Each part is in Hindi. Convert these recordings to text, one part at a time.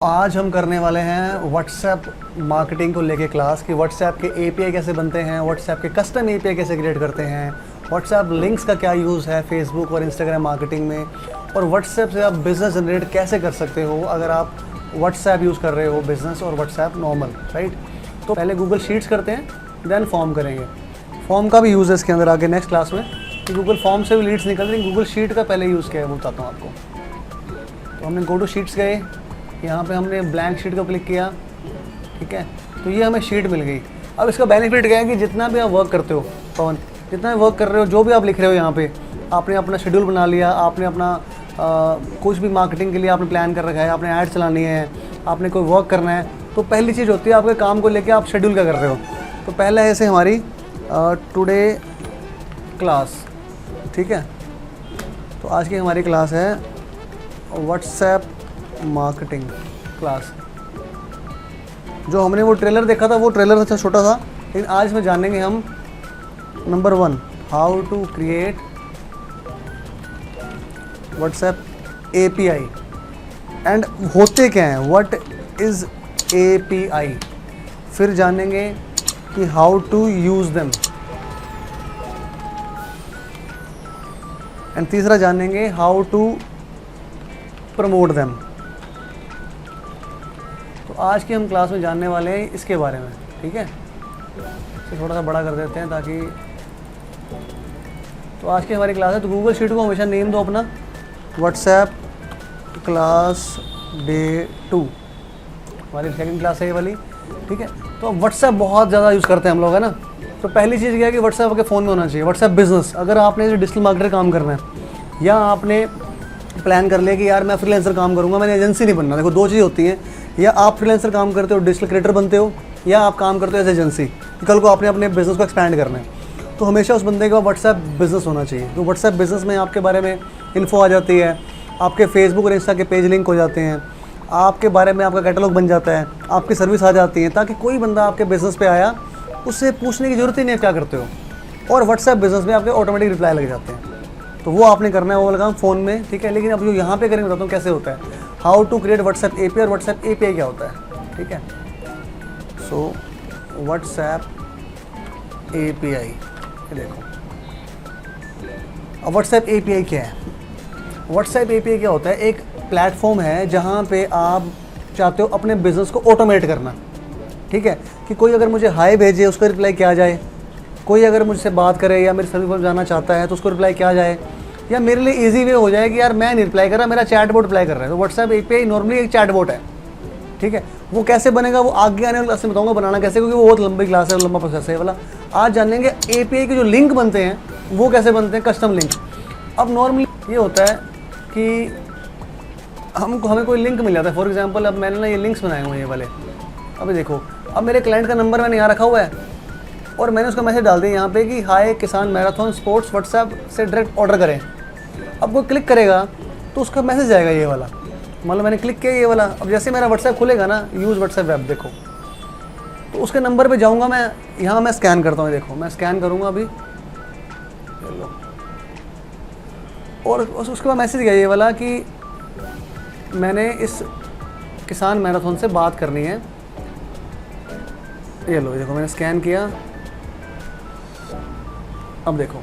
आज हम करने वाले हैं व्हाट्सएप मार्केटिंग को लेके क्लास कि व्हाट्सएप के एपीआई कैसे बनते हैं, व्हाट्सएप के कस्टम एपीआई कैसे क्रिएट करते हैं, व्हाट्सएप लिंक्स का क्या यूज़ है फेसबुक और इंस्टाग्राम मार्केटिंग में, और व्हाट्सएप से आप बिज़नेस जनरेट कैसे कर सकते हो अगर आप व्हाट्सएप यूज़ कर रहे हो बिज़नेस और व्हाट्सएप नॉर्मल, राइट। तो पहले गूगल शीट्स करते हैं, देन फॉर्म करेंगे। फॉर्म का भी यूज़ है इसके अंदर आगे नेक्स्ट क्लास में कि गूगल फॉर्म से भी लीड्स निकल रही, गूगल शीट का पहले यूज़ किया है वो बताता हूँ आपको। तो हमने गो टू शीट्स गए, यहाँ पे हमने ब्लैंक शीट को क्लिक किया, ठीक है, तो ये हमें शीट मिल गई। अब इसका बेनिफिट क्या है कि जितना भी आप वर्क करते हो पवन, जितना भी वर्क कर रहे हो, जो भी आप लिख रहे हो यहाँ पे, आपने अपना शेड्यूल बना लिया, आपने अपना कुछ भी मार्केटिंग के लिए आपने प्लान कर रखा है, आपने ऐड चलानी है, आपने कोई वर्क करना है, तो पहली चीज़ होती है आपके काम को लेके आप शेड्यूल क्या कर रहे हो। तो पहला ऐसे हमारी टुडे क्लास, ठीक है, तो आज की हमारी क्लास है व्हाट्सएप मार्केटिंग क्लास। जो हमने वो ट्रेलर देखा था, वो ट्रेलर अच्छा छोटा था, लेकिन आज में जानेंगे हम number 1 how to create WhatsApp API and होते क्या हैं, व्हाट इज़ एपीआई। फिर जानेंगे कि how to use them, and तीसरा जानेंगे हाउ टू प्रमोट देम। तो आज की हम क्लास में जानने वाले हैं इसके बारे में, ठीक है। इसे थोड़ा सा बड़ा कर देते हैं ताकि, तो आज की हमारी क्लास है, तो गूगल शीट को हमेशा नेम दो अपना व्हाट्सएप क्लास डे 2, हमारी सेकंड क्लास है ये वाली, ठीक है। तो व्हाट्सएप बहुत ज़्यादा यूज़ करते हैं हम लोग, है ना। तो पहली चीज़ क्या है कि व्हाट्सएप आपके फ़ोन में होना चाहिए। व्हाट्सएप बिजनेस, अगर आपने डिजिटल मार्केटर काम करना है या आपने प्लान कर लिया कि यार मैं फ्रीलांसर काम करूंगा, मैंने एजेंसी नहीं बनना, देखो दो चीज़ होती हैं, या आप फ्रीलांसर काम करते हो डिजिटल क्रिएटर बनते हो, या आप काम करते हो एज एजेंसी, कल को आपने अपने बिजनेस को एक्सपैंड करना है, तो हमेशा उस बंदे का व्हाट्सएप बिजनेस होना चाहिए। तो व्हाट्सएप बिजनेस में आपके बारे में इन्फो आ जाती है, आपके फेसबुक और इंस्टा के पेज लिंक हो जाते हैं, आपके बारे में आपका कैटलॉग बन जाता है, आपकी सर्विस आ जाती है, ताकि कोई बंदा आपके बिज़नेस पे आया उससे पूछने की ज़रूरत ही नहीं है क्या करते हो, और व्हाट्सएप बिजनेस में आपके ऑटोमेटिक रिप्लाई लग जाते हैं। तो वो आपने करना है, वो वाला काम फ़ोन में, ठीक है। लेकिन अब जो यहाँ पे करेंगे बताता हूँ कैसे होता है, how to create WhatsApp API और व्हाट्सएप एपीआई क्या होता है, ठीक है। सो व्हाट्सएप एपीआई, ये देखो। अब व्हाट्सएप एपीआई क्या है, व्हाट्सएप एपीआई क्या होता है, एक प्लेटफॉर्म है जहाँ पे आप चाहते हो अपने बिजनेस को ऑटोमेट करना, ठीक है, कि कोई अगर मुझे हाई भेजे उसका रिप्लाई क्या जाए, कोई अगर मुझसे बात करे या मेरी सर्विस पर जाना चाहता है तो उसको रिप्लाई क्या जाए, या मेरे लिए इजी वे हो जाए कि यार मैं नहीं रिप्लाई कर रहा, मेरा चैटबॉट रिप्लाई कर रहा है। तो व्हाट्सएप एपीआई नॉर्मली एक चैटबॉट है, ठीक है। वो कैसे बनेगा वो आगे आने वाली क्लास में बताऊंगा बनाना कैसे, क्योंकि वो बहुत लंबी क्लास है, लंबा प्रोसेस है वाला। आज जानेंगे एपीआई के जो लिंक बनते हैं वो कैसे बनते हैं, कस्टम लिंक। अब नॉर्मली ये होता है कि हमें कोई लिंक मिल जाता है, फॉर एग्जाम्पल अब मैंने ना ये लिंक्स बनाए हुए हैं ये वाले, अभी देखो, अब मेरे क्लाइंट का नंबर मैंने यहाँ रखा हुआ है और मैंने उसका मैसेज डाल दिया यहाँ पे कि हाय किसान मैराथन स्पोर्ट्स व्हाट्सएप से डायरेक्ट ऑर्डर करें। अब वो क्लिक करेगा तो उसका मैसेज आएगा ये वाला, मतलब मैंने क्लिक किया ये वाला। अब जैसे मेरा व्हाट्सएप खुलेगा ना, यूज़ व्हाट्सएप वेब, देखो, तो उसके नंबर पे जाऊँगा मैं, यहाँ मैं स्कैन करता हूँ, देखो मैं स्कैन करूँगा अभी, और उसके बाद मैसेज गया ये वाला कि मैंने इस किसान मैराथन से बात करनी है, ये लो, देखो मैंने स्कैन किया। अब देखो,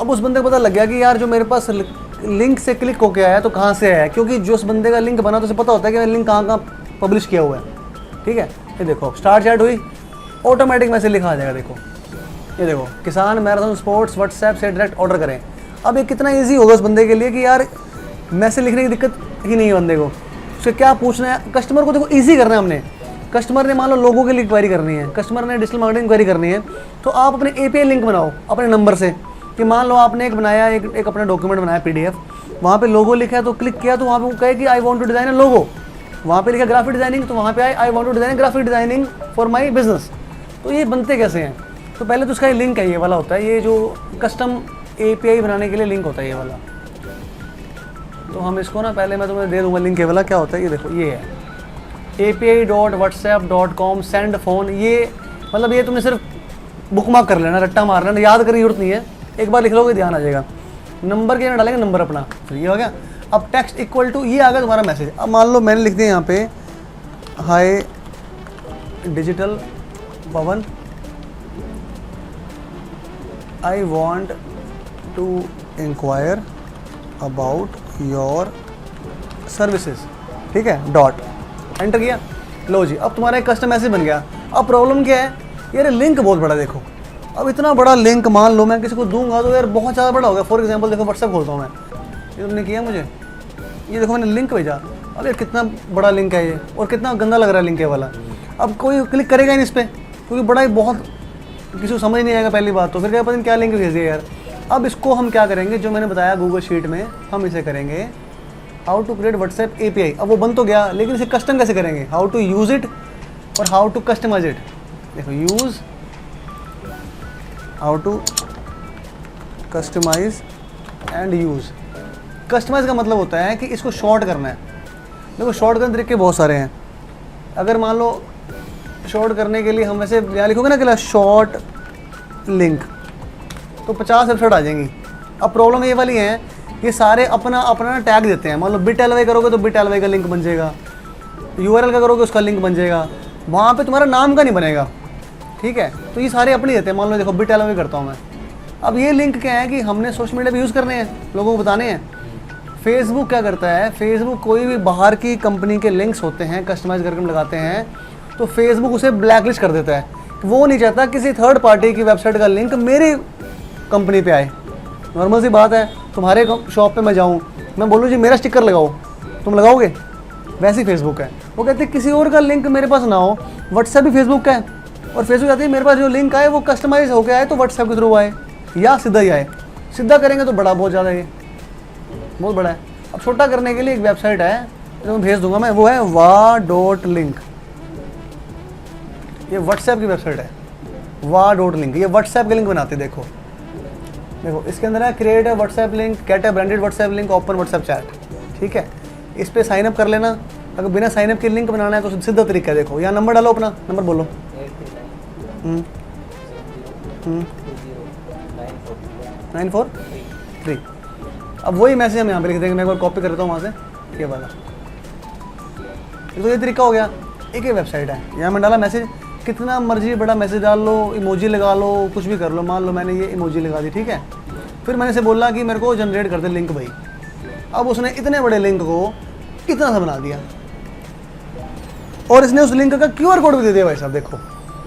अब उस बंदे को पता लग गया कि यार जो मेरे पास लिंक से क्लिक होके आया तो कहाँ से आया, क्योंकि जो उस बंदे का लिंक बना तो उसे पता होता है कि मैंने लिंक कहाँ कहाँ पब्लिश किया हुआ है, ठीक है। ये देखो स्टार्ट चैट हुई, ऑटोमेटिक मैसेज लिखा आ जाएगा, देखो ये देखो किसान मैराथन स्पोर्ट्स व्हाट्सएप से डायरेक्ट ऑर्डर करें। अब ये कितना ईजी होगा उस बंदे के लिए कि यार मैसेज लिखने की दिक्कत ही नहीं है बंदे को, उससे क्या पूछना है, कस्टमर को देखो ईजी करना है हमने। कस्टमर ने मान लो लोगों के लिए क्वेरी करनी है, कस्टमर ने डिजिटल मार्केटिंग क्वेरी करनी है, तो आप अपने एपीआई लिंक बनाओ अपने नंबर से, कि मान लो आपने एक बनाया, एक अपना डॉक्यूमेंट बनाया पीडीएफ, वहाँ पे लोगो लिखा है तो क्लिक किया तो वहाँ पे वो कहे कि I want to design a logo, वहाँ पे लिखा ग्राफिक डिज़ाइनिंग तो वहाँ पे आए I want to design graphic designing for my business. तो ये बनते कैसे हैं, तो पहले तो उसका लिंक है ये वाला होता है, ये जो कस्टम एपीआई बनाने के लिए लिंक होता है ये वाला। तो हम इसको ना पहले मैं तुम्हें दे दूँगा लिंक, ये वाला क्या होता है, ये देखो ये है api.whatsapp.com सेंड फोन। ये मतलब ये तुमने सिर्फ बुकमार्क कर लेना, रट्टा मार लेना, याद करने की जरूरत नहीं है, एक बार लिख लोगे ध्यान आ जाएगा। नंबर के ना डालेंगे नंबर अपना, तो ये हो गया। अब टेक्स्ट इक्वल टू ये आ गया तुम्हारा मैसेज। अब मान लो मैंने लिख दिया यहाँ पे hi digital Pawan, I want to inquire about your services, ठीक है, डॉट, एंटर किया। लो जी, अब तुम्हारा एक कस्टम मैसेज बन गया। अब प्रॉब्लम क्या है यार, लिंक बहुत बड़ा, देखो अब इतना बड़ा लिंक मान लो मैं किसी को दूंगा तो यार बहुत ज़्यादा बड़ा हो गया। फॉर एग्जांपल देखो व्हाट्सएप खोलता हूँ मैं, ये तुमने किया मुझे, ये देखो मैंने लिंक भेजा, अरे कितना बड़ा लिंक है ये, और कितना गंदा लग रहा है लिंक ये वाला। अब कोई क्लिक करेगा नहीं इस पर, क्योंकि बड़ा ही बहुत किसी को समझ नहीं आएगा पहली बात तो, फिर क्या पता नहीं क्या लिंक भेज दिया यार। अब इसको हम क्या करेंगे, जो मैंने बताया गूगल शीट में, हम इसे करेंगे how to create WhatsApp API। अब वो बन तो गया, लेकिन इसे कस्टम कैसे करेंगे, हाउ टू यूज़ इट और हाउ टू कस्टमाइज इट। देखो use, how to customize and use. Customize का मतलब होता है कि इसको शॉर्ट करना है। देखो शॉर्ट करने तरीके बहुत सारे हैं। अगर मान लो शॉर्ट करने के लिए हम वैसे यहाँ लिखोगे ना कि शॉर्ट लिंक, तो 50 वेबसाइट आ जाएंगी। अब प्रॉब्लम ये वाली है, ये सारे अपना अपना टैग देते हैं। मान लो bit.ly करोगे तो bit.ly का लिंक बन जाएगा, URL का करोगे उसका लिंक बन जाएगा, वहाँ पे तुम्हारा नाम का नहीं बनेगा, ठीक है। तो ये सारे अपने देते हैं। मान लो देखो bit.ly करता हूँ मैं, अब ये लिंक क्या है कि हमने सोशल मीडिया पे यूज़ करने हैं, लोगों को बताने हैं। फेसबुक क्या करता है, फेसबुक कोई भी बाहर की कंपनी के लिंक्स होते हैं कस्टमाइज करके हम लगाते हैं, तो फेसबुक उसे ब्लैकलिस्ट कर देता है। वो नहीं चाहता किसी थर्ड पार्टी की वेबसाइट का लिंक मेरी कंपनी पे आए। नॉर्मल सी बात है, तुम्हारे शॉप पे मैं जाऊँ, मैं बोलूँ जी मेरा स्टिकर लगाओ, तुम लगाओगे? वैसे ही फेसबुक है, वो कहते हैं किसी और का लिंक मेरे पास ना हो। व्हाट्सएप भी फेसबुक का है, और फेसबुक कहती है मेरे पास जो लिंक आए वो कस्टमाइज होकर आए तो व्हाट्सएप के थ्रू आए या सीधा ही आए। सीधा करेंगे तो बड़ा बहुत ज़्यादा, ये बहुत बड़ा है। अब छोटा करने के लिए एक वेबसाइट है जो मैं भेज दूंगा मैं, वो है wa.link। ये व्हाट्सएप की वेबसाइट है wa.link, ये व्हाट्सएप के लिंक बनाते हैं। देखो देखो इसके अंदर है create a WhatsApp link, get a branded WhatsApp link, open WhatsApp chat, ठीक है। इस पर साइनअप कर लेना। अगर बिना साइनअप के लिंक बनाना है तो सीधा तरीका है। देखो यहाँ नंबर डालो, अपना नंबर बोलो। 943। अब वही मैसेज हम यहाँ पे लिख देंगे। मैं एक बार कॉपी कर देता हूँ वहाँ से, ये वाला। तो ये तरीका हो गया। एक ही वेबसाइट है, यहाँ मैं डाला मैसेज, कितना मर्जी बड़ा मैसेज डाल लो, इमोजी लगा लो, कुछ भी कर लो। मान लो मैंने ये इमोजी लगा दी, ठीक है। फिर मैंने इसे बोला कि मेरे को जनरेट कर दे लिंक भाई। अब उसने इतने बड़े लिंक को कितना सा बना दिया, और इसने उस लिंक का QR कोड भी दे दिया भाई साहब। देखो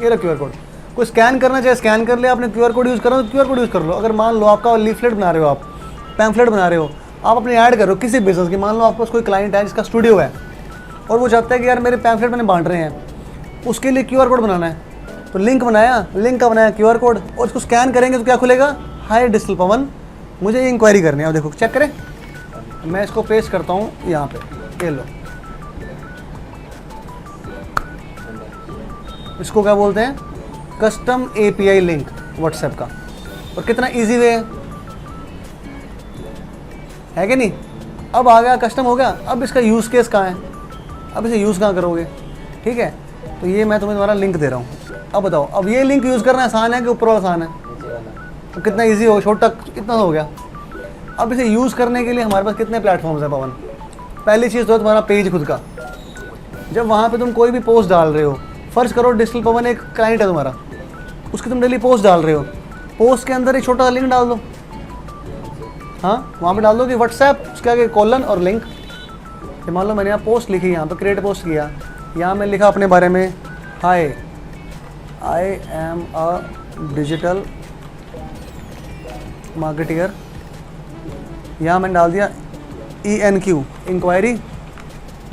ये रहा QR कोड, कोई स्कैन करना चाहे स्कैन कर ले, आपने QR कोड यूज़ करना तो QR कोड यूज़ कर लो। अगर मान लो आपका लीफलेट बना रहे हो, आप पैम्फलेट बना रहे हो, आप अपनी ऐड करो किसी बिजनेस की। मान लो आपके पास कोई क्लाइंट है जिसका स्टूडियो है और वो चाहता है कि यार मेरे पैम्फलेट मैंने बांट रहे हैं, उसके लिए QR कोड बनाना है। तो लिंक बनाया, लिंक का बनाया QR कोड, और इसको स्कैन करेंगे तो क्या खुलेगा, हाय डिजिटल पवन, मुझे ये इंक्वायरी करनी है। अब देखो चेक करें, मैं इसको पेस्ट करता हूँ यहाँ पे, ये लो। इसको क्या बोलते हैं, कस्टम API लिंक व्हाट्सएप का। और कितना इजी वे है कि नहीं। अब आ गया, कस्टम हो गया। अब इसका यूज़ केस कहाँ है, अब इसे यूज़ कहाँ करोगे, ठीक है। तो ये मैं तुम्हें तुम्हारा लिंक दे रहा हूँ। अब बताओ, अब ये लिंक यूज़ करना आसान है कि ऊपर वाला आसान है? तो कितना इजी हो, छोटा इतना हो गया। अब इसे यूज़ करने के लिए हमारे पास कितने प्लेटफॉर्म्स हैं पवन। पहली चीज़ तो है तुम्हारा पेज खुद का। जब वहाँ पे तुम कोई भी पोस्ट डाल रहे हो, फर्ज करो डिजिटल पवन एक क्लाइंट है तुम्हारा, उसकी तुम डेली पोस्ट डाल रहे हो, पोस्ट के अंदर एक छोटा सा लिंक डाल दो। हाँ, वहाँ पे डाल दो कि व्हाट्सएप, उसके आगे कॉलन और लिंक। मान लो मैंने यहाँ पोस्ट लिखी, यहाँ पे क्रिएट पोस्ट किया, यहाँ मैं लिखा अपने बारे में, hi I am a digital marketer. यहाँ मैंने डाल दिया ENQ, इंक्वायरी,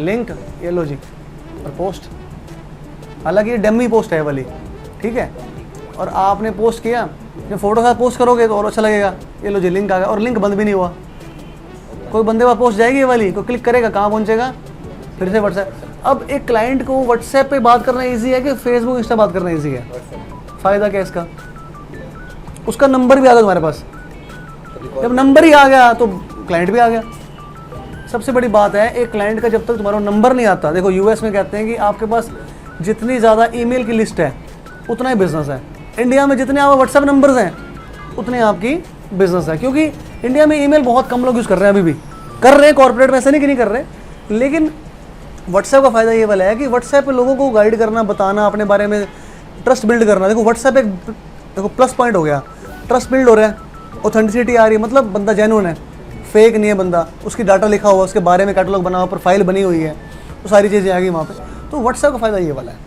लिंक, ये लो जी, और पोस्ट। हालांकि ये डमी पोस्ट है वाली, ठीक है। और आपने पोस्ट किया, जब फोटो के साथ पोस्ट करोगे तो और अच्छा लगेगा। ये लो जी, लिंक आ गया, और लिंक बंद भी नहीं हुआ। कोई बंदे पास पोस्ट जाएगी ये वाली, कोई क्लिक करेगा, कहाँ पहुँचेगा, फिर से व्हाट्सएप। अब एक क्लाइंट को व्हाट्सएप पे बात करना इजी है कि फेसबुक इंस्टा बात करना इजी है? फ़ायदा क्या है इसका, उसका नंबर भी आ गया तुम्हारे पास। जब नंबर ही आ गया तो क्लाइंट भी आ गया। सबसे बड़ी बात है, एक क्लाइंट का जब तक तुम्हारा नंबर नहीं आता, देखो US में कहते हैं कि आपके पास जितनी ज़्यादा ईमेल की लिस्ट है उतना ही बिजनेस है। इंडिया में जितने आप व्हाट्सएप नंबर्स हैं उतने आपकी बिजनेस है, क्योंकि इंडिया में ईमेल बहुत कम लोग यूज़ कर रहे हैं अभी भी। कर रहे हैं कॉर्पोरेट में, ऐसा नहीं कि नहीं कर रहे, लेकिन व्हाट्सएप का फ़ायदा ये वाला है कि व्हाट्सएप पे लोगों को गाइड करना, बताना, अपने बारे में ट्रस्ट बिल्ड करना। देखो व्हाट्सएप एक देखो प्लस पॉइंट हो गया, ट्रस्ट बिल्ड हो रहा है, ऑथेंटिसिटी आ रही है, मतलब बंदा जेन्युइन है, फेक नहीं है बंदा, उसकी डाटा लिखा हुआ, उसके बारे में कैटलॉग बना हुआ, प्रोफाइल बनी हुई है, तो सारी चीज़ें आ गई वहाँ पे। तो व्हाट्सएप का फ़ायदा ये वाला है।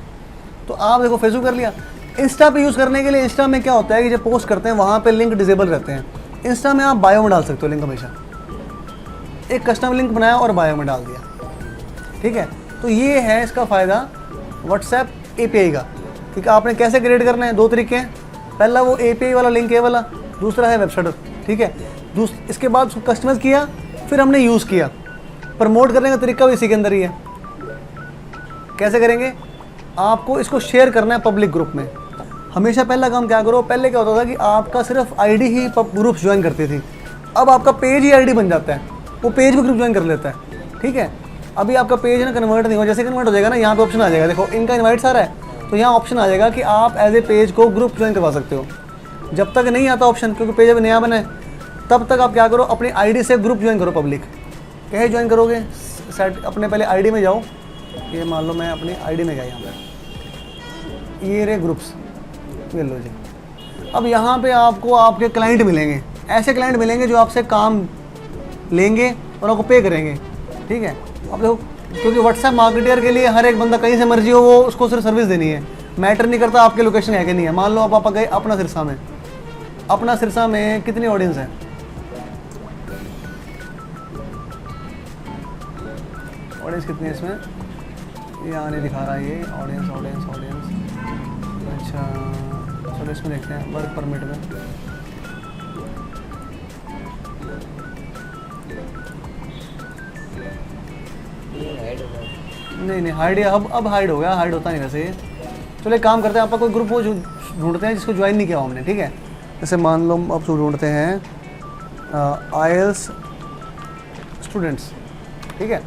तो आप देखो फेसबुक कर लिया, इंस्टा पे यूज़ करने के लिए, इंस्टा में क्या होता है कि जब पोस्ट करते हैं वहाँ पे लिंक डिसेबल रहते हैं। इंस्टा में आप बायो में डाल सकते हो लिंक, हमेशा एक कस्टम लिंक बनाया और बायो में डाल दिया, ठीक है। तो ये है इसका फ़ायदा व्हाट्सएप API का, क्योंकि आपने कैसे क्रिएट करना है, 2 तरीके हैं, पहला वो API वाला लिंक है वाला, दूसरा है वेबसाइट, ठीक है। इसके बाद उसको कस्टमाइज किया, फिर हमने यूज़ किया। प्रमोट करने का तरीका भी इसी के अंदर ही है। कैसे करेंगे, आपको इसको शेयर करना है पब्लिक ग्रुप में। हमेशा पहला काम क्या करो, पहले क्या होता था कि आपका सिर्फ आईडी ही ग्रुप ज्वाइन करती थी, अब आपका पेज ही आईडी बन जाता है, वो पेज भी ग्रुप ज्वाइन कर लेता है, ठीक है। अभी आपका पेज है ना कन्वर्ट नहीं हो, जैसे कन्वर्ट हो जाएगा ना, यहाँ पे ऑप्शन आ जाएगा, देखो इनका इनवाइट सारा है, तो यहाँ ऑप्शन आ जाएगा कि आप एज ए पेज को ग्रुप ज्वाइन करवा सकते हो। जब तक नहीं आता ऑप्शन, क्योंकि पेज अभी नया बना है, तब तक आप क्या करो, अपनी आईडी से ग्रुप ज्वाइन करो पब्लिक। कैसे ज्वाइन करोगे, सेट अपने पहले आईडी में जाओ, ये मान लो मैं अपनी आईडी में गया, यहाँ पर ये रहे ग्रुप्स, ये लो जी। अब यहाँ पे आपको आपके क्लाइंट मिलेंगे, ऐसे क्लाइंट मिलेंगे जो आपसे काम लेंगे और आपको पे करेंगे, ठीक है। अब देखो, क्योंकि व्हाट्सएप मार्केटर के लिए हर एक बंदा कहीं से मर्जी हो, वो उसको सिर्फ सर्विस देनी है, मैटर नहीं करता आपके लोकेशन है कि नहीं है। मान लो आप गए अपना सिरसा में, अपना सिरसा में कितनी ऑडियंस है, ऑडियंस कितनी है इसमें, यहाँ नहीं दिखा रहा ये ऑडियंस ऑडियंस ऑडियंस। अच्छा चलो इसमें देखते हैं, वर्क परमिट में नहीं हाइड, अब हाइड हो गया, हाइड होता नहीं वैसे। चलो एक काम करते हैं, आपका कोई ग्रुप वो ढूंढते हैं जिसको ज्वाइन नहीं किया हमने, ठीक है। जैसे मान लो अब ढूंढते हैं IELTS स्टूडेंट्स, ठीक है।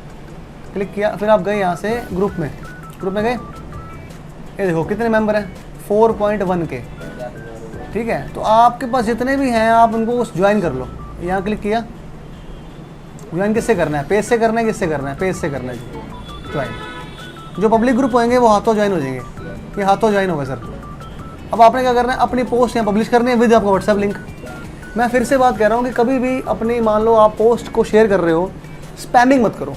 क्लिक किया, फिर आप गए यहाँ से ग्रुप में गए, ये देखो कितने मेंबर हैं, 4.1 के, ठीक है। तो आपके पास जितने भी हैं आप उनको ज्वाइन कर लो। यहाँ क्लिक किया, ज्वाइन किससे करना है, पेज से करना है, किससे करना है, पेज से करना है ज्वाइन। जो पब्लिक ग्रुप होंगे वो हाथों ज्वाइन हो जाएंगे, ये हाथों ज्वाइन हो गए सर। अब आपने क्या करना है, अपनी पोस्ट यहाँ पब्लिश करनी है विद आपका व्हाट्सएप लिंक। मैं फिर से बात कर रहा हूँ कि कभी भी अपनी, मान लो आप पोस्ट को शेयर कर रहे हो, स्पैमिंग मत करो,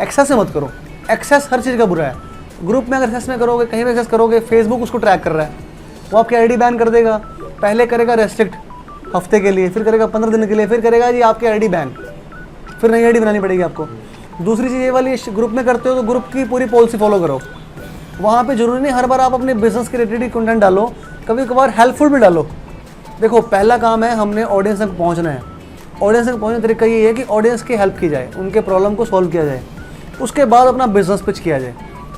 एक्सेस से मत करो। एक्सेस हर चीज़ का बुरा है। ग्रुप में अगर एक्सेस में करोगे, कहीं भी एक्सेस करोगे, फेसबुक उसको ट्रैक कर रहा है, वो आपकी आईडी बैन कर देगा। पहले करेगा रेस्ट्रिक्ट हफ्ते के लिए, फिर करेगा 15 दिन के लिए, फिर करेगा जी आपकी आईडी बैन, फिर नई आईडी बनानी पड़ेगी आपको। दूसरी चीज़ ये वाली, ग्रुप में करते हो तो ग्रुप की पूरी पॉलिसी फॉलो करो। वहाँ पे जरूरी नहीं हर बार आप अपने बिजनेस के रिलेटेड कंटेंट डालो, कभी कभार हेल्पफुल भी डालो। देखो पहला काम है हमने ऑडियंस तक पहुँचना है। ऑडियंस तक पहुँचने का तरीका ये है कि ऑडियंस की हेल्प की जाए, उनके प्रॉब्लम को सॉल्व किया जाए, उसके बाद अपना बिजनेस पिच किया जाए।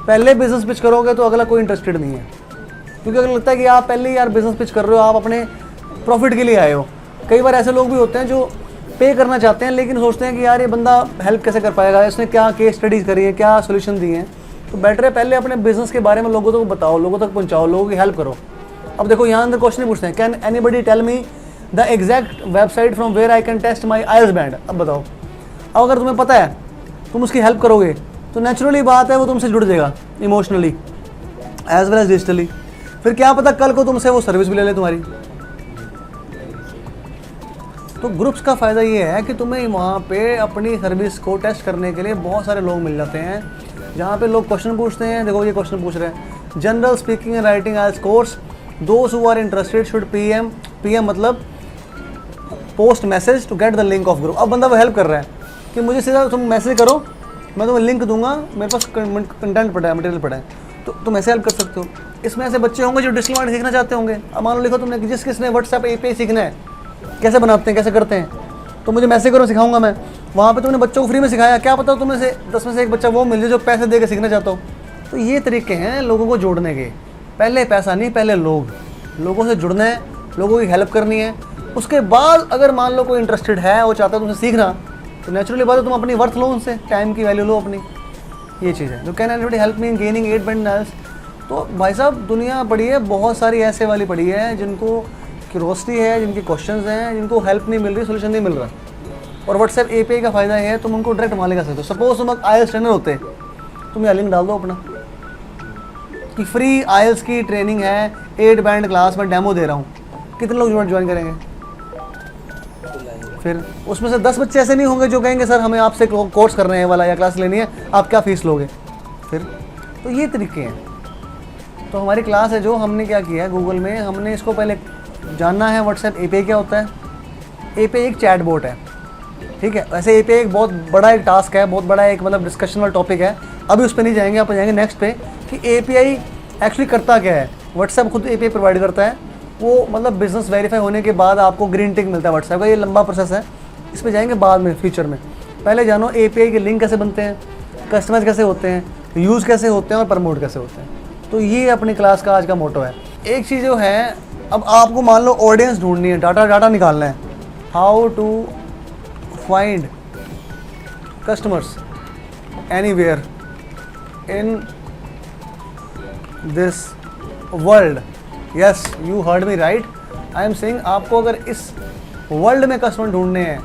पहले बिजनेस पिच करोगे तो अगला कोई इंटरेस्टेड नहीं है, क्योंकि अगर लगता है कि आप पहले ही यार बिजनेस पिच कर रहे हो, आप अपने प्रॉफिट के लिए आए हो। कई बार ऐसे लोग भी होते हैं जो पे करना चाहते हैं लेकिन सोचते हैं कि यार ये बंदा हेल्प कैसे कर पाएगा, इसने क्या केस स्टडीज़ करी है, क्या सोल्यूशन दिए हैं। तो बेटर है पहले अपने बिजनेस के बारे में लोगों तक बताओ, लोगों तक पहुंचाओ, लोगों की हेल्प करो। अब देखो यहाँ अंदर क्वेश्चन पूछते हैं, can anybody tell me the exact website from where I can test my IELTS band. अब बताओ, अब अगर तुम्हें पता है, तुम उसकी हेल्प करोगे तो नेचुरली बात है वो तुमसे जुड़ जाएगा emotionally as well as digitally. फिर क्या पता कल को तुमसे वो सर्विस भी ले ले तुम्हारी। तो ग्रुप्स का फ़ायदा ये है कि तुम्हें वहाँ पे अपनी सर्विस को टेस्ट करने के लिए बहुत सारे लोग मिल जाते हैं, जहाँ पे लोग क्वेश्चन पूछते हैं। देखो ये क्वेश्चन पूछ रहे हैं, general speaking and writing IELTS course, those who are interested should PM मतलब post message to get the link of group. अब बंदा वो हेल्प कर रहा है कि मुझे सीधा तुम मैसेज करो, मैं तुम्हें लिंक दूंगा, मेरे पास कंटेंट पड़ा है, मटेरियल पड़ा है, तो तुम ऐसे हेल्प कर सकते हो। इसमें ऐसे बच्चे होंगे जो डिजिटल मार्केटिंग सीखना चाहते होंगे। अब मान लो लिखो तुमने कि किसने व्हाट्सएप API सीखना है, कैसे बनाते हैं, कैसे करते हैं, तो मुझे मैसेज करो, सिखाऊंगा मैं। वहाँ पे तुमने बच्चों को फ्री में सिखाया, क्या पता तुम्हें से 10 में से एक बच्चा वो मिल जाए जो पैसे दे के सीखना चाहता हो। तो ये तरीके हैं लोगों को जोड़ने के। पहले पैसा नहीं, पहले लोगों से जुड़ना है, लोगों की हेल्प करनी है। उसके बाद अगर मान लो कोई इंटरेस्टेड है, वो चाहता है तुमसे सीखना, तो नेचुरली बात है तुम अपनी वर्थ लो उनसे, टाइम की वैल्यू लो अपनी। ये चीज़ है। जो can anybody help me in gaining 8 band IELTS। तो भाई साहब दुनिया पड़ी है, बहुत सारी ऐसे वाली पड़ी है जिनको क्यूरोसिटी है, जिनके क्वेश्चंस हैं, जिनको हेल्प नहीं मिल रही, सोल्यूशन नहीं मिल रहा। और व्हाट्सएप API का फ़ायदा ये है तुम उनको डायरेक्ट मालिक कर सकते हो। सपोज तुम IELTS ट्रेनर होते, तुम यहाँ लिंक डाल दो अपना कि फ्री IELTS की ट्रेनिंग है, 8 बैंड क्लास में डेमो दे रहा हूँ, कितने लोग ज्वाइन करेंगे? फिर उसमें से 10 बच्चे ऐसे नहीं होंगे जो कहेंगे सर हमें आपसे कोर्स करना है वाला या क्लास लेनी है, आप क्या फ़ीस लोगे? फिर तो ये तरीके हैं। तो हमारी क्लास है जो हमने क्या किया है गूगल में, हमने इसको पहले जानना है व्हाट्सएप API क्या होता है। API एक चैट बोट है, ठीक है। वैसे API एक बहुत बड़ा एक टास्क है, बहुत बड़ा एक मतलब डिस्कशन वाला टॉपिक है, अभी उस पर नहीं जाएंगे, आप जाएंगे नेक्स्ट पे कि API एक्चुअली करता क्या है। व्हाट्सएप खुद API प्रोवाइड करता है, वो मतलब बिजनेस वेरीफाई होने के बाद आपको ग्रीन टिक मिलता है व्हाट्सएप का। ये लंबा प्रोसेस है, इस पर जाएंगे बाद में फ्यूचर में। पहले जानो API के लिंक कैसे बनते हैं, कस्टमाइज कैसे होते हैं, यूज़ कैसे होते हैं और प्रमोट कैसे होते हैं। तो ये अपनी क्लास का आज का मोटो है। एक चीज़ जो है, अब आपको मान लो ऑडियंस ढूंढनी है, डाटा निकालना है, how to find customers anywhere in this world. Yes, you heard me right, I am saying आपको अगर इस वर्ल्ड में कस्टमर ढूंढने हैं,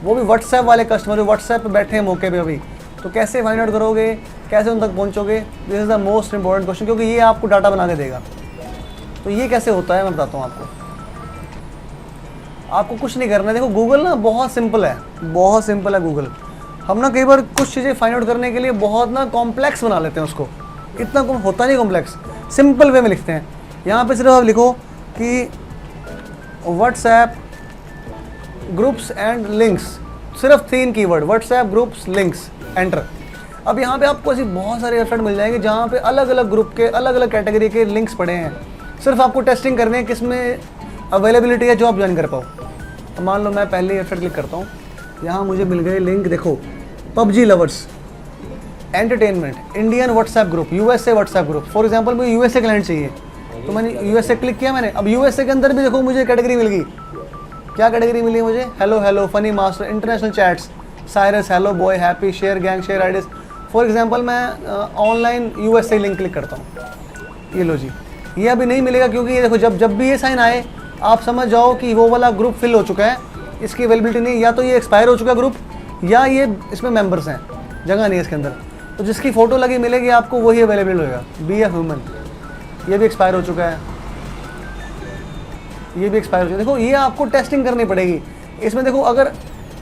वो भी व्हाट्सएप वाले कस्टमर जो व्हाट्सएप पे बैठे हैं मौके पे अभी, तो कैसे फाइंड आउट करोगे, कैसे उन तक पहुंचोगे? This is the most important question, क्योंकि ये आपको डाटा बना के देगा। तो ये कैसे होता है मैं बताता हूँ आपको कुछ नहीं करना है। देखो गूगल ना बहुत सिंपल है, बहुत सिंपल है गूगल। हम ना कई बार कुछ चीज़ें फाइंड आउट करने के लिए बहुत ना कॉम्प्लेक्स बना लेते हैं उसको, इतना होता नहीं कॉम्प्लेक्स, सिंपल वे में लिखते हैं। यहाँ पे सिर्फ आप लिखो कि व्हाट्सएप ग्रुप्स एंड लिंक्स, सिर्फ 3 keyword, WhatsApp groups links, enter. अब यहाँ पे आपको ऐसी बहुत सारी वेबसाइट मिल जाएंगे जहाँ पे अलग अलग ग्रुप के अलग अलग कैटेगरी के लिंक्स पड़े हैं। सिर्फ आपको टेस्टिंग करने हैं किस में अवेलेबिलिटी है जो आप ज्वाइन कर पाओ। तो मान लो मैं पहले वेबसाइट क्लिक करता हूँ, यहाँ मुझे मिल गए लिंक, देखो PUBG lovers, entertainment, Indian WhatsApp group, USA WhatsApp group. For example मुझे USA क्लाइंट चाहिए, तो मैंने USA क्लिक किया मैंने। अब USA के अंदर भी देखो मुझे कैटेगरी मिल गई, क्या कैटेगरी मिली मुझे? Hello, funny master, international chats, Cyrus, hello boy, happy, share gang, share ideas. For example मैं ऑनलाइन USA लिंक क्लिक करता हूँ, ये लो जी, ये अभी नहीं मिलेगा क्योंकि ये देखो जब भी ये साइन आए आप समझ जाओ कि वो वाला ग्रुप फिल हो चुका है, इसकी अवेलेबिलिटी नहीं, या तो ये एक्सपायर हो चुका ग्रुप या ये इसमें मेंबर्स हैं, जगह नहीं है इसके अंदर। तो जिसकी फ़ोटो लगी मिलेगी आपको वही अवेलेबल होगा। बी ए ह्यूमन, ये भी एक्सपायर हो चुका है, ये भी एक्सपायर हो चुका है। देखो ये आपको टेस्टिंग करनी पड़ेगी इसमें। देखो अगर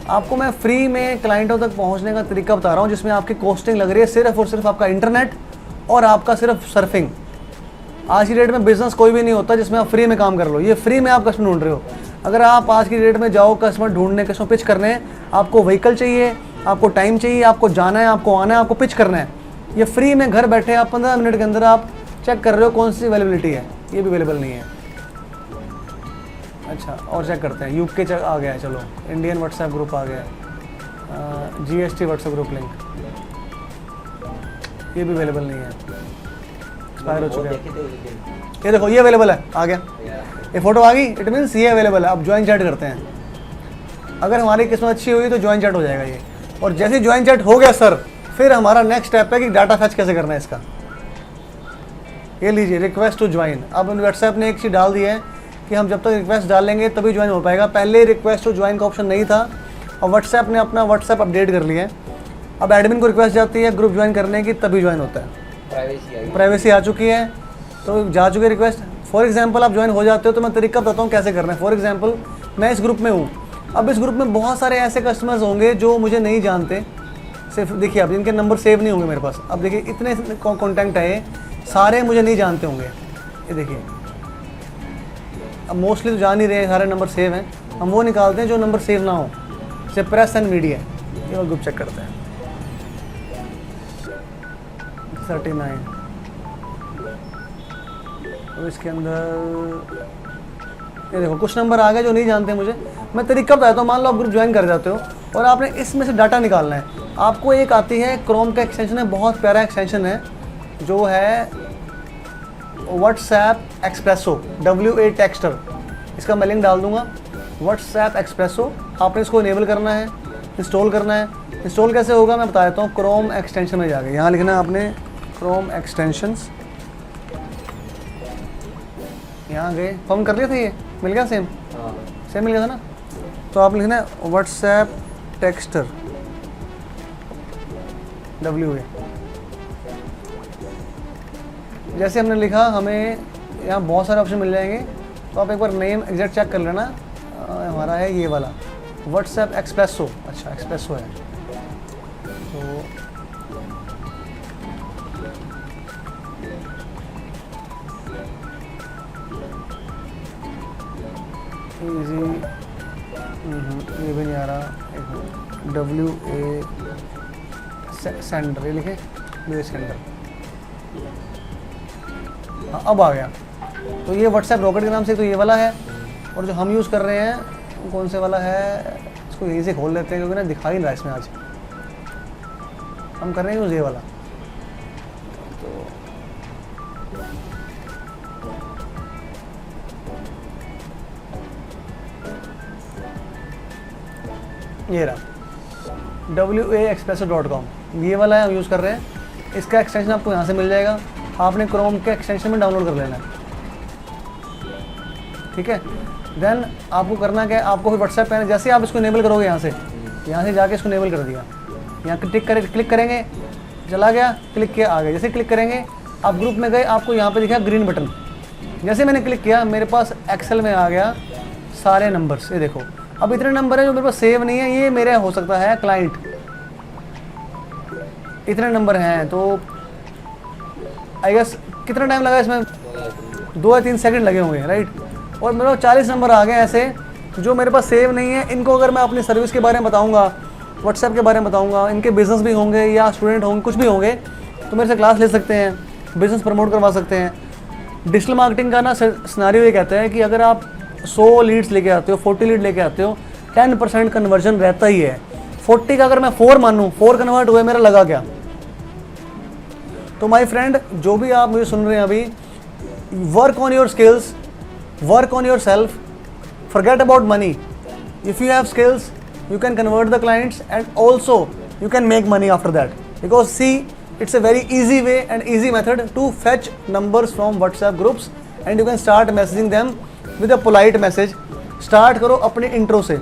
आपको मैं फ्री में क्लाइंटों तक पहुंचने का तरीका बता रहा हूं जिसमें आपकी कॉस्टिंग लग रही है सिर्फ और सिर्फ आपका इंटरनेट और आपका सिर्फ सर्फिंग। आज की डेट में बिजनेस कोई भी नहीं होता जिसमें आप फ्री में काम कर लो, ये फ्री में आप कस्टमर ढूंढ रहे हो। अगर आप आज की डेट में जाओ कस्टमर ढूंढने, कस्टमर पिच करने, आपको व्हीकल चाहिए, आपको टाइम चाहिए, आपको जाना है, आपको आना है, आपको पिच करना है, ये फ्री में घर बैठे आप 15 मिनट के अंदर आप चेक कर रहे हो कौन सी अवेलेबिलिटी है, ये भी अवेलेबल नहीं है। अच्छा और चेक करते हैं, UK आ गया है, चलो इंडियन व्हाट्सएप ग्रुप आ गया, GST व्हाट्सएप ग्रुप लिंक, ये भी अवेलेबल नहीं है, एक्सपायर हो चुका है। ये देखो ये अवेलेबल है, आ गया, ये फोटो आ गई, इट मीन्स ये अवेलेबल है। अब ज्वाइन चैट करते हैं, अगर हमारी किस्मत अच्छी हुई तो ज्वाइन चैट हो जाएगा ये। और जैसे ज्वाइन चैट हो गया सर, फिर हमारा नेक्स्ट स्टेप है कि डाटा फैच कैसे करना है इसका। ये लीजिए रिक्वेस्ट टू ज्वाइन। अब व्हाट्सएप ने एक चीज़ डाल दी है कि हम जब तक रिक्वेस्ट डालेंगे तभी ज्वाइन हो पाएगा। पहले रिक्वेस्ट टू ज्वाइन का ऑप्शन नहीं था और व्हाट्सएप ने अपना व्हाट्सएप अपडेट कर लिया है। अब एडमिन को रिक्वेस्ट जाती है ग्रुप ज्वाइन करने की तभी ज्वाइन होता है। प्राइवेसी आ चुकी है तो जा चुकी है रिक्वेस्ट। फॉर एग्जांपल आप ज्वाइन हो जाते हो तो मैं तरीका बताता हूँ कैसे करना है। फॉर एग्जांपल मैं इस ग्रुप में हूँ, अब इस ग्रुप में बहुत सारे ऐसे कस्टमर्स होंगे जो मुझे नहीं जानते, सिर्फ देखिए अब इनके नंबर सेव नहीं होंगे मेरे पास। अब देखिए इतने कॉन्टैक्ट है, सारे मुझे नहीं जानते होंगे, ये देखिए अब मोस्टली तो जान ही रहे हैं, सारे नंबर सेव हैं। हम वो निकालते हैं जो नंबर सेव ना हो, जैसे प्रेस एंड मीडिया, ये ग्रुप चेक करते हैं। 39 तो इसके अंदर ये देखो कुछ नंबर आ गए जो नहीं जानते मुझे। मैं तरीका बताता हूँ, मान लो आप ग्रुप ज्वाइन कर जाते हो और आपने इसमें से डाटा निकालना है। आपको एक आती है क्रोम का एक्सटेंशन है, बहुत प्यारा एक्सटेंशन है जो है व्हाट्सएप एक्सप्रेसो, WA टेक्स्टर। इसका मैं लिंक डाल दूंगा, व्हाट्सएप एक्सप्रेसो। आपने इसको इनेबल करना है, इंस्टॉल करना है। इंस्टॉल कैसे होगा मैं बता देता हूँ। क्रोम एक्सटेंशन में जाके यहाँ लिखना है आपने क्रोम एक्सटेंशंस, यहाँ गए, फॉर्म कर लिया था, ये मिल गया सेम मिल गया था ना। तो आप लिखना है व्हाट्सएप टेक्स्टर WA। जैसे हमने लिखा, हमें यहाँ बहुत सारे ऑप्शन मिल जाएंगे, तो आप एक बार नेम एग्जैक्ट चेक कर लेना। हमारा है ये वाला व्हाट्सएप एक्सप्रेसो। अच्छा, एक्सप्रेसो है, तो इजी, ये भी नहीं आ रहा। WA सेंडर, ये लिखे WA सेंडर। हाँ, अब आ गया। तो ये व्हाट्सएप रॉकेट के नाम से तो ये वाला है, और जो हम यूज़ कर रहे हैं कौन से वाला है, इसको यहीं से खोल लेते हैं क्योंकि ना दिखा ही नहीं रहा इसमें। आज हम कर रहे हैं यूज़ ये वाला। तो ये रहा WAExpresso.com, ये वाला है हम यूज़ कर रहे हैं। इसका एक्सटेंशन आपको यहाँ से मिल जाएगा, आपने क्रोम के एक्सटेंशन में डाउनलोड कर लेना है, ठीक है। देन आपको करना क्या है, आपको फिर व्हाट्सएप पे जैसे आप इसको इनेबल करोगे, यहाँ से जाके इसको इनेबल कर दिया, यहाँ क्लिक करेंगे, चला गया, क्लिक किया, आ गया। जैसे क्लिक करेंगे आप ग्रुप में गए, आपको यहाँ पे दिखा ग्रीन बटन। जैसे मैंने क्लिक किया, मेरे पास एक्सेल में आ गया सारे नंबर्स। ये देखो, अब इतने नंबर है जो मेरे पास सेव नहीं है, ये मेरे हो सकता है क्लाइंट, इतने नंबर हैं। तो आई गेस कितना टाइम लगा इसमें, 2 या 3 सेकंड लगे होंगे, राइट। और मेरे पास 40 नंबर आ गए ऐसे जो मेरे पास सेव नहीं है। इनको अगर मैं अपनी सर्विस के बारे में बताऊंगा, व्हाट्सएप के बारे में बताऊंगा, इनके बिजनेस भी होंगे या स्टूडेंट होंगे, कुछ भी होंगे, तो मेरे से क्लास ले सकते हैं, बिजनेस प्रमोट करवा सकते हैं। डिजिटल मार्केटिंग का ना सिनेरियो ये कहता है कि अगर आप 100 लीड्स लेके आते हो, 40 लीड लेके आते हो, 10% कन्वर्जन रहता ही है। 40 का अगर मैं 4 मानूँ, 4 कन्वर्ट हुए, मेरा लगा क्या। तो माय फ्रेंड, जो भी आप मुझे सुन रहे हैं अभी, work on your skills, work on your self, forget about money. If you have skills, you can convert the clients and also you can make money after that. Because see, it's a very easy way and easy method to fetch numbers from WhatsApp groups and you can start messaging them with a polite message. Start करो अपने इंट्रो से।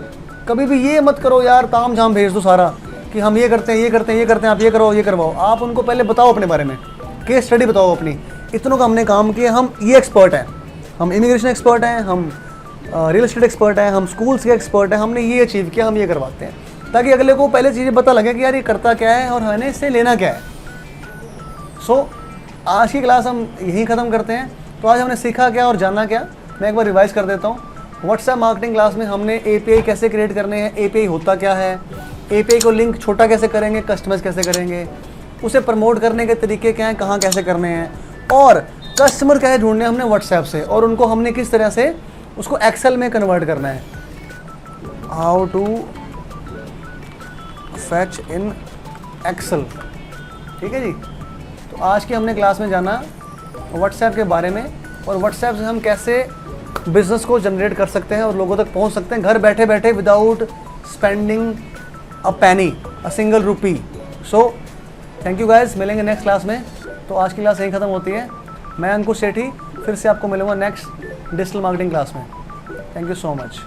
कभी भी ये मत करो यार ताम झाम भेज दो सारा कि हम ये करते हैं, ये करते हैं, ये करते हैं, आप ये करो, ये करवाओ। आप उनको पहले बताओ अपने बारे में, केस स्टडी बताओ अपनी। इतनों का हमने काम किया, हम ये एक्सपर्ट हैं, हम इमिग्रेशन एक्सपर्ट हैं, हम रियल एस्टेट एक्सपर्ट हैं, हम स्कूल्स के एक्सपर्ट हैं, हमने ये अचीव किया, हम ये करवाते हैं, ताकि अगले को पहले चीज़ें पता लगे कि यार ये करता क्या है और हमें इससे लेना क्या है। सो आज की क्लास हम यहीं ख़त्म करते हैं। तो आज हमने सीखा क्या और जाना क्या, मैं एक बार रिवाइज कर देता हूँ। व्हाट्सएप मार्केटिंग क्लास में हमने API कैसे क्रिएट करने हैं, API होता क्या है, API को लिंक छोटा कैसे करेंगे, कस्टमाइज कैसे करेंगे, उसे प्रमोट करने के तरीके क्या हैं, कहाँ कैसे करने हैं, और कस्टमर कैसे ढूंढने हैं हमने व्हाट्सएप से, और उनको हमने किस तरह से उसको एक्सेल में कन्वर्ट करना है। How to fetch in Excel, ठीक है जी। तो आज की हमने क्लास में जाना व्हाट्सएप के बारे में, और व्हाट्सएप से हम कैसे बिजनेस को जनरेट कर सकते हैं और लोगों तक पहुंच सकते हैं घर बैठे बैठे, without spending a Penney, a single rupee. So thank you guys, मिलेंगे नेक्स्ट क्लास में। तो आज की क्लास यहीं ख़त्म होती है। मैं अंकुश सेठी, फिर से आपको मिलूंगा नेक्स्ट डिजिटल मार्केटिंग क्लास में। Thank you so much.